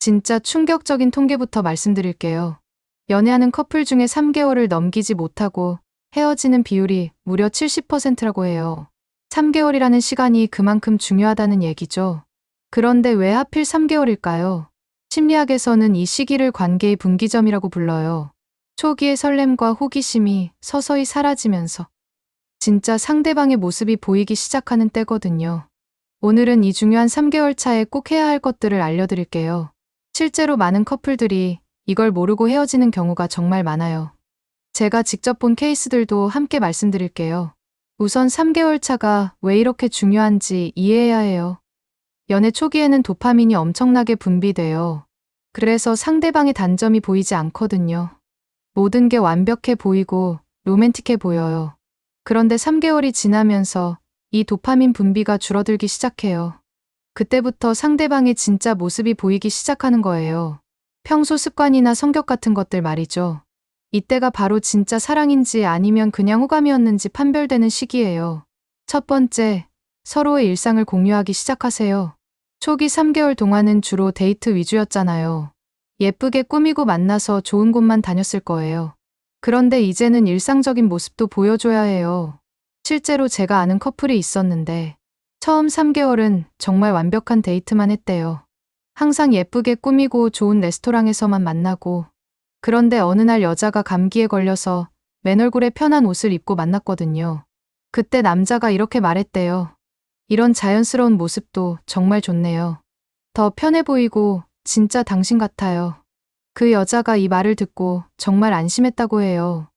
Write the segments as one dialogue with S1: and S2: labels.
S1: 진짜 충격적인 통계부터 말씀드릴게요. 연애하는 커플 중에 3개월을 넘기지 못하고 헤어지는 비율이 무려 70%라고 해요. 3개월이라는 시간이 그만큼 중요하다는 얘기죠. 그런데 왜 하필 3개월일까요? 심리학에서는 이 시기를 관계의 분기점이라고 불러요. 초기의 설렘과 호기심이 서서히 사라지면서 진짜 상대방의 모습이 보이기 시작하는 때거든요. 오늘은 이 중요한 3개월 차에 꼭 해야 할 것들을 알려드릴게요. 실제로 많은 커플들이 이걸 모르고 헤어지는 경우가 정말 많아요. 제가 직접 본 케이스들도 함께 말씀드릴게요. 우선 3개월 차가 왜 이렇게 중요한지 이해해야 해요. 연애 초기에는 도파민이 엄청나게 분비돼요. 그래서 상대방의 단점이 보이지 않거든요. 모든 게 완벽해 보이고 로맨틱해 보여요. 그런데 3개월이 지나면서 이 도파민 분비가 줄어들기 시작해요. 그때부터 상대방의 진짜 모습이 보이기 시작하는 거예요. 평소 습관이나 성격 같은 것들 말이죠. 이때가 바로 진짜 사랑인지 아니면 그냥 호감이었는지 판별되는 시기예요. 첫 번째, 서로의 일상을 공유하기 시작하세요. 초기 3개월 동안은 주로 데이트 위주였잖아요. 예쁘게 꾸미고 만나서 좋은 곳만 다녔을 거예요. 그런데 이제는 일상적인 모습도 보여줘야 해요. 실제로 제가 아는 커플이 있었는데 처음 3개월은 정말 완벽한 데이트만 했대요. 항상 예쁘게 꾸미고 좋은 레스토랑에서만 만나고, 그런데 어느 날 여자가 감기에 걸려서 맨 얼굴에 편한 옷을 입고 만났거든요. 그때 남자가 이렇게 말했대요. 이런 자연스러운 모습도 정말 좋네요. 더 편해 보이고 진짜 당신 같아요. 그 여자가 이 말을 듣고 정말 안심했다고 해요.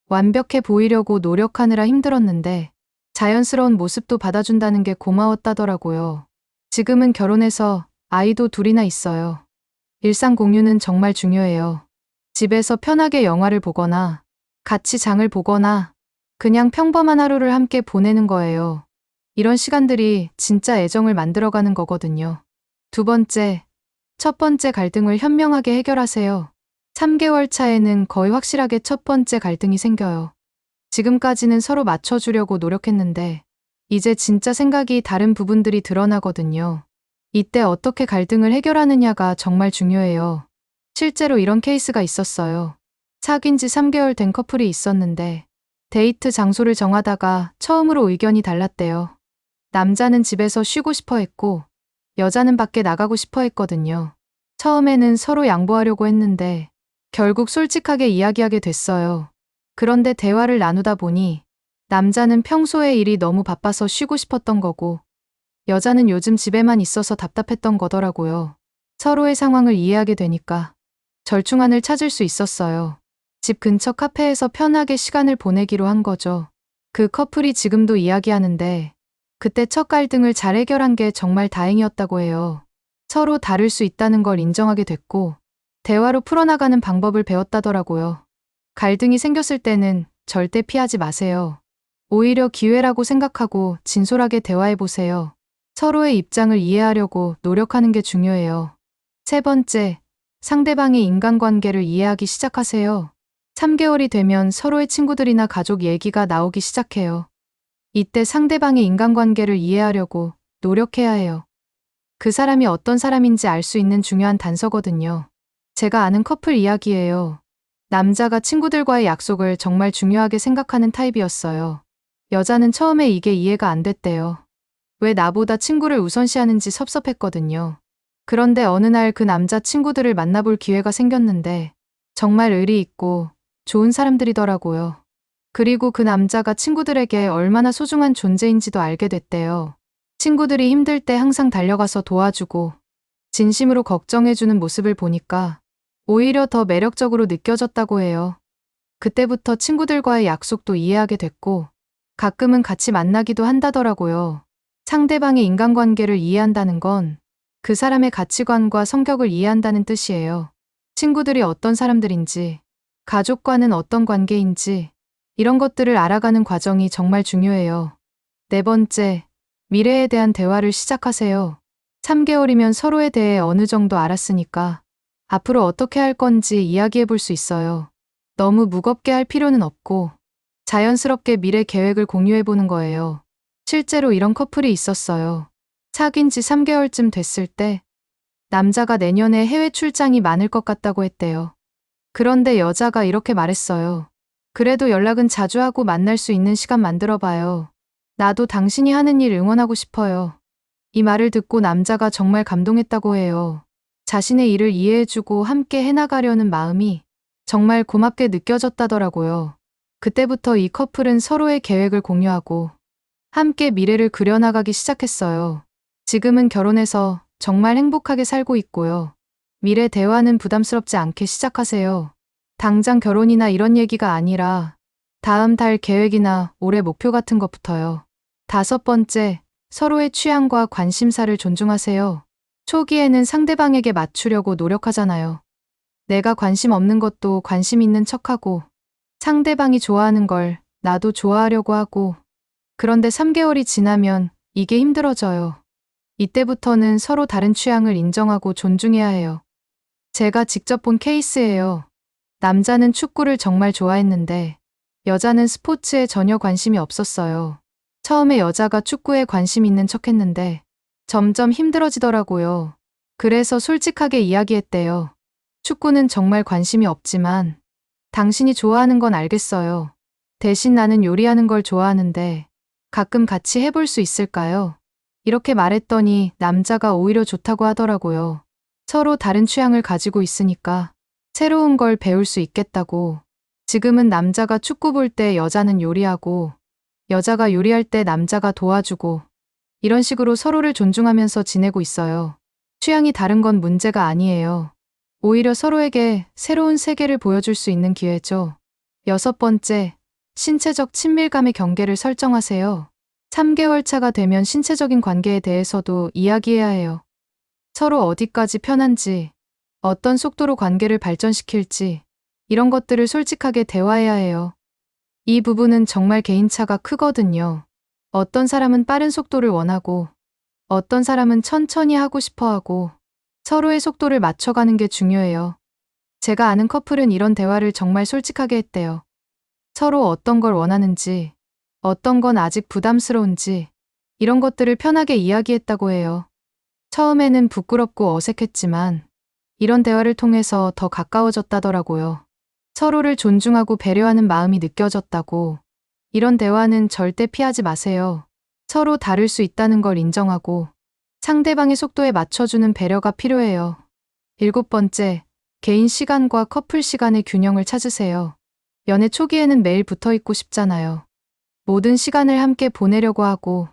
S1: 완벽해 보이려고 노력하느라 힘들었는데 자연스러운 모습도 받아준다는 게 고마웠다더라고요. 지금은 결혼해서 아이도 둘이나 있어요. 일상 공유는 정말 중요해요. 집에서 편하게 영화를 보거나 같이 장을 보거나 그냥 평범한 하루를 함께 보내는 거예요. 이런 시간들이 진짜 애정을 만들어가는 거거든요. 두 번째, 첫 번째 갈등을 현명하게 해결하세요. 3개월 차에는 거의 확실하게 첫 번째 갈등이 생겨요. 지금까지는 서로 맞춰주려고 노력했는데 이제 진짜 생각이 다른 부분들이 드러나거든요. 이때 어떻게 갈등을 해결하느냐가 정말 중요해요. 실제로 이런 케이스가 있었어요. 사귄 지 3개월 된 커플이 있었는데 데이트 장소를 정하다가 처음으로 의견이 달랐대요. 남자는 집에서 쉬고 싶어 했고 여자는 밖에 나가고 싶어 했거든요. 처음에는 서로 양보하려고 했는데 결국 솔직하게 이야기하게 됐어요. 그런데 대화를 나누다 보니 남자는 평소에 일이 너무 바빠서 쉬고 싶었던 거고 여자는 요즘 집에만 있어서 답답했던 거더라고요. 서로의 상황을 이해하게 되니까 절충안을 찾을 수 있었어요. 집 근처 카페에서 편하게 시간을 보내기로 한 거죠. 그 커플이 지금도 이야기하는데 그때 첫 갈등을 잘 해결한 게 정말 다행이었다고 해요. 서로 다를 수 있다는 걸 인정하게 됐고 대화로 풀어나가는 방법을 배웠다더라고요. 갈등이 생겼을 때는 절대 피하지 마세요. 오히려 기회라고 생각하고 진솔하게 대화해보세요. 서로의 입장을 이해하려고 노력하는 게 중요해요. 세 번째, 상대방의 인간관계를 이해하기 시작하세요. 3개월이 되면 서로의 친구들이나 가족 얘기가 나오기 시작해요. 이때 상대방의 인간관계를 이해하려고 노력해야 해요. 그 사람이 어떤 사람인지 알 수 있는 중요한 단서거든요. 제가 아는 커플 이야기예요. 남자가 친구들과의 약속을 정말 중요하게 생각하는 타입이었어요. 여자는 처음에 이게 이해가 안 됐대요. 왜 나보다 친구를 우선시하는지 섭섭했거든요. 그런데 어느 날 그 남자 친구들을 만나볼 기회가 생겼는데 정말 의리 있고 좋은 사람들이더라고요. 그리고 그 남자가 친구들에게 얼마나 소중한 존재인지도 알게 됐대요. 친구들이 힘들 때 항상 달려가서 도와주고 진심으로 걱정해주는 모습을 보니까 오히려 더 매력적으로 느껴졌다고 해요. 그때부터 친구들과의 약속도 이해하게 됐고 가끔은 같이 만나기도 한다더라고요. 상대방의 인간관계를 이해한다는 건 그 사람의 가치관과 성격을 이해한다는 뜻이에요. 친구들이 어떤 사람들인지, 가족과는 어떤 관계인지 이런 것들을 알아가는 과정이 정말 중요해요. 네 번째, 미래에 대한 대화를 시작하세요. 3개월이면 서로에 대해 어느 정도 알았으니까 앞으로 어떻게 할 건지 이야기해 볼 수 있어요. 너무 무겁게 할 필요는 없고 자연스럽게 미래 계획을 공유해 보는 거예요. 실제로 이런 커플이 있었어요. 사귄 지 3개월쯤 됐을 때 남자가 내년에 해외 출장이 많을 것 같다고 했대요. 그런데 여자가 이렇게 말했어요. 그래도 연락은 자주 하고 만날 수 있는 시간 만들어봐요. 나도 당신이 하는 일 응원하고 싶어요. 이 말을 듣고 남자가 정말 감동했다고 해요. 자신의 일을 이해해주고 함께 해나가려는 마음이 정말 고맙게 느껴졌다더라고요. 그때부터 이 커플은 서로의 계획을 공유하고 함께 미래를 그려나가기 시작했어요. 지금은 결혼해서 정말 행복하게 살고 있고요. 미래 대화는 부담스럽지 않게 시작하세요. 당장 결혼이나 이런 얘기가 아니라 다음 달 계획이나 올해 목표 같은 것부터요. 5번째, 서로의 취향과 관심사를 존중하세요. 초기에는 상대방에게 맞추려고 노력하잖아요. 내가 관심 없는 것도 관심 있는 척하고 상대방이 좋아하는 걸 나도 좋아하려고 하고 그런데 3개월이 지나면 이게 힘들어져요. 이때부터는 서로 다른 취향을 인정하고 존중해야 해요. 제가 직접 본 케이스예요. 남자는 축구를 정말 좋아했는데 여자는 스포츠에 전혀 관심이 없었어요. 처음에 여자가 축구에 관심 있는 척 했는데 점점 힘들어지더라고요. 그래서 솔직하게 이야기했대요. 축구는 정말 관심이 없지만 당신이 좋아하는 건 알겠어요. 대신 나는 요리하는 걸 좋아하는데 가끔 같이 해볼 수 있을까요? 이렇게 말했더니 남자가 오히려 좋다고 하더라고요. 서로 다른 취향을 가지고 있으니까 새로운 걸 배울 수 있겠다고. 지금은 남자가 축구 볼 때 여자는 요리하고 여자가 요리할 때 남자가 도와주고 이런 식으로 서로를 존중하면서 지내고 있어요. 취향이 다른 건 문제가 아니에요. 오히려 서로에게 새로운 세계를 보여줄 수 있는 기회죠. 6번째, 신체적 친밀감의 경계를 설정하세요. 3개월 차가 되면 신체적인 관계에 대해서도 이야기해야 해요. 서로 어디까지 편한지, 어떤 속도로 관계를 발전시킬지, 이런 것들을 솔직하게 대화해야 해요. 이 부분은 정말 개인차가 크거든요. 어떤 사람은 빠른 속도를 원하고, 어떤 사람은 천천히 하고 싶어 하고, 서로의 속도를 맞춰가는 게 중요해요. 제가 아는 커플은 이런 대화를 정말 솔직하게 했대요. 서로 어떤 걸 원하는지, 어떤 건 아직 부담스러운지, 이런 것들을 편하게 이야기했다고 해요. 처음에는 부끄럽고 어색했지만, 이런 대화를 통해서 더 가까워졌다더라고요. 서로를 존중하고 배려하는 마음이 느껴졌다고. 이런 대화는 절대 피하지 마세요. 서로 다를 수 있다는 걸 인정하고 상대방의 속도에 맞춰주는 배려가 필요해요. 7번째, 개인 시간과 커플 시간의 균형을 찾으세요. 연애 초기에는 매일 붙어 있고 싶잖아요. 모든 시간을 함께 보내려고 하고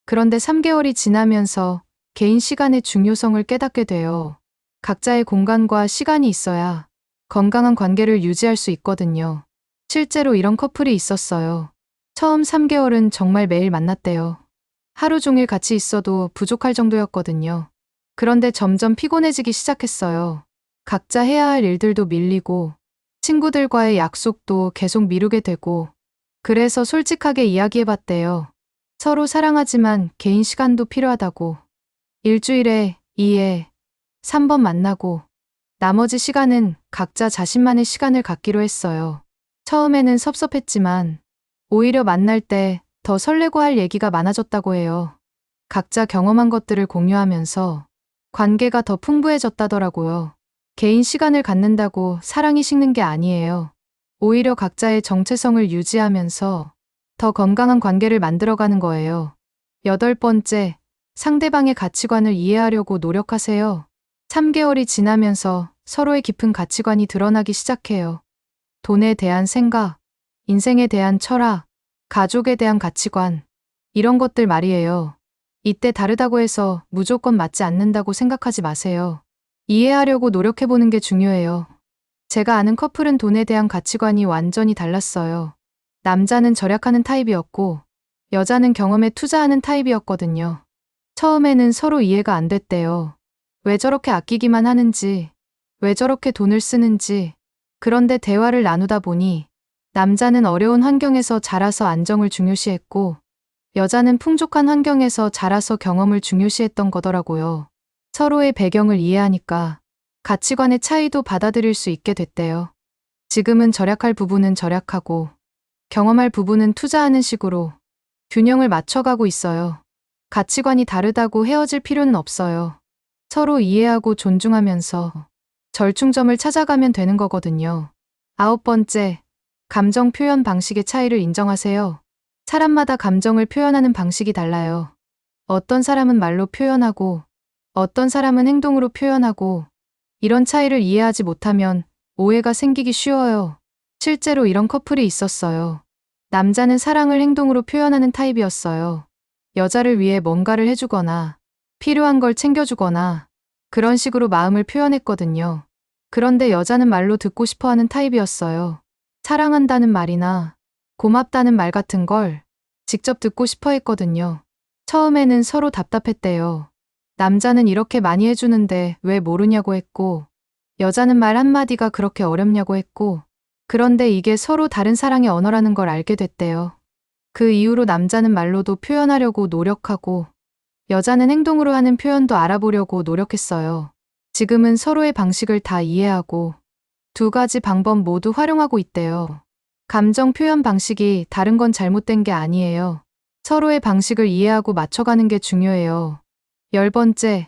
S1: 그런데 3개월이 지나면서 개인 시간의 중요성을 깨닫게 돼요. 각자의 공간과 시간이 있어야 건강한 관계를 유지할 수 있거든요. 실제로 이런 커플이 있었어요. 처음 3개월은 정말 매일 만났대요. 하루 종일 같이 있어도 부족할 정도였거든요. 그런데 점점 피곤해지기 시작했어요. 각자 해야 할 일들도 밀리고 친구들과의 약속도 계속 미루게 되고 그래서 솔직하게 이야기해봤대요. 서로 사랑하지만 개인 시간도 필요하다고. 일주일에 2회, 3번 만나고 나머지 시간은 각자 자신만의 시간을 갖기로 했어요. 처음에는 섭섭했지만 오히려 만날 때 더 설레고 할 얘기가 많아졌다고 해요. 각자 경험한 것들을 공유하면서 관계가 더 풍부해졌다더라고요. 개인 시간을 갖는다고 사랑이 식는 게 아니에요. 오히려 각자의 정체성을 유지하면서 더 건강한 관계를 만들어가는 거예요. 8번째, 상대방의 가치관을 이해하려고 노력하세요. 3개월이 지나면서 서로의 깊은 가치관이 드러나기 시작해요. 돈에 대한 생각, 인생에 대한 철학, 가족에 대한 가치관, 이런 것들 말이에요. 이때 다르다고 해서 무조건 맞지 않는다고 생각하지 마세요. 이해하려고 노력해보는 게 중요해요. 제가 아는 커플은 돈에 대한 가치관이 완전히 달랐어요. 남자는 절약하는 타입이었고, 여자는 경험에 투자하는 타입이었거든요. 처음에는 서로 이해가 안 됐대요. 왜 저렇게 아끼기만 하는지, 왜 저렇게 돈을 쓰는지. 그런데 대화를 나누다 보니 남자는 어려운 환경에서 자라서 안정을 중요시했고 여자는 풍족한 환경에서 자라서 경험을 중요시했던 거더라고요. 서로의 배경을 이해하니까 가치관의 차이도 받아들일 수 있게 됐대요. 지금은 절약할 부분은 절약하고 경험할 부분은 투자하는 식으로 균형을 맞춰가고 있어요. 가치관이 다르다고 헤어질 필요는 없어요. 서로 이해하고 존중하면서 절충점을 찾아가면 되는 거거든요. 9번째, 감정 표현 방식의 차이를 인정하세요. 사람마다 감정을 표현하는 방식이 달라요. 어떤 사람은 말로 표현하고, 어떤 사람은 행동으로 표현하고, 이런 차이를 이해하지 못하면 오해가 생기기 쉬워요. 실제로 이런 커플이 있었어요. 남자는 사랑을 행동으로 표현하는 타입이었어요. 여자를 위해 뭔가를 해주거나, 필요한 걸 챙겨주거나, 그런 식으로 마음을 표현했거든요. 그런데 여자는 말로 듣고 싶어 하는 타입이었어요. 사랑한다는 말이나 고맙다는 말 같은 걸 직접 듣고 싶어 했거든요. 처음에는 서로 답답했대요. 남자는 이렇게 많이 해주는데 왜 모르냐고 했고, 여자는 말 한마디가 그렇게 어렵냐고 했고, 그런데 이게 서로 다른 사랑의 언어라는 걸 알게 됐대요. 그 이후로 남자는 말로도 표현하려고 노력하고, 여자는 행동으로 하는 표현도 알아보려고 노력했어요. 지금은 서로의 방식을 다 이해하고, 두 가지 방법 모두 활용하고 있대요. 감정 표현 방식이 다른 건 잘못된 게 아니에요. 서로의 방식을 이해하고 맞춰가는 게 중요해요. 10번째,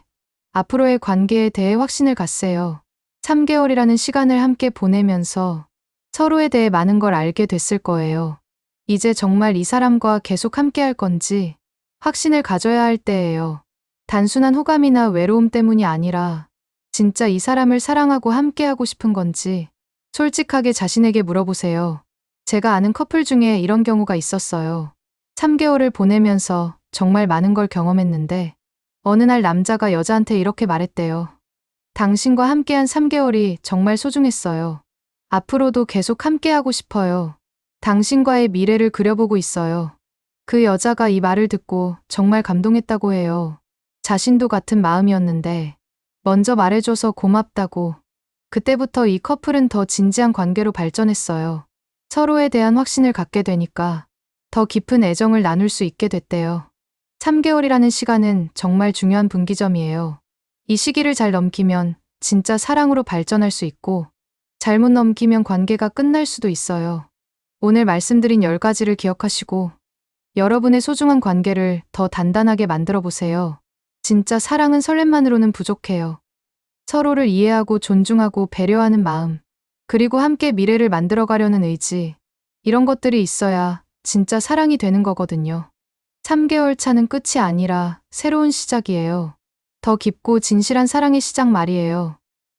S1: 앞으로의 관계에 대해 확신을 갖세요. 3개월이라는 시간을 함께 보내면서 서로에 대해 많은 걸 알게 됐을 거예요. 이제 정말 이 사람과 계속 함께 할 건지 확신을 가져야 할 때예요. 단순한 호감이나 외로움 때문이 아니라 진짜 이 사람을 사랑하고 함께하고 싶은 건지 솔직하게 자신에게 물어보세요. 제가 아는 커플 중에 이런 경우가 있었어요. 3개월을 보내면서 정말 많은 걸 경험했는데 어느 날 남자가 여자한테 이렇게 말했대요. 당신과 함께한 3개월이 정말 소중했어요. 앞으로도 계속 함께하고 싶어요. 당신과의 미래를 그려보고 있어요. 그 여자가 이 말을 듣고 정말 감동했다고 해요. 자신도 같은 마음이었는데 먼저 말해줘서 고맙다고. 그때부터 이 커플은 더 진지한 관계로 발전했어요. 서로에 대한 확신을 갖게 되니까 더 깊은 애정을 나눌 수 있게 됐대요. 3개월이라는 시간은 정말 중요한 분기점이에요. 이 시기를 잘 넘기면 진짜 사랑으로 발전할 수 있고 잘못 넘기면 관계가 끝날 수도 있어요. 오늘 말씀드린 10가지를 기억하시고 여러분의 소중한 관계를 더 단단하게 만들어 보세요. 진짜 사랑은 설렘만으로는 부족해요. 서로를 이해하고 존중하고 배려하는 마음, 그리고 함께 미래를 만들어가려는 의지, 이런 것들이 있어야 진짜 사랑이 되는 거거든요. 3개월 차는 끝이 아니라 새로운 시작이에요. 더 깊고 진실한 사랑의 시작 말이에요.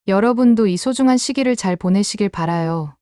S1: 여러분도 이 소중한 시기를 잘 보내시길 바라요.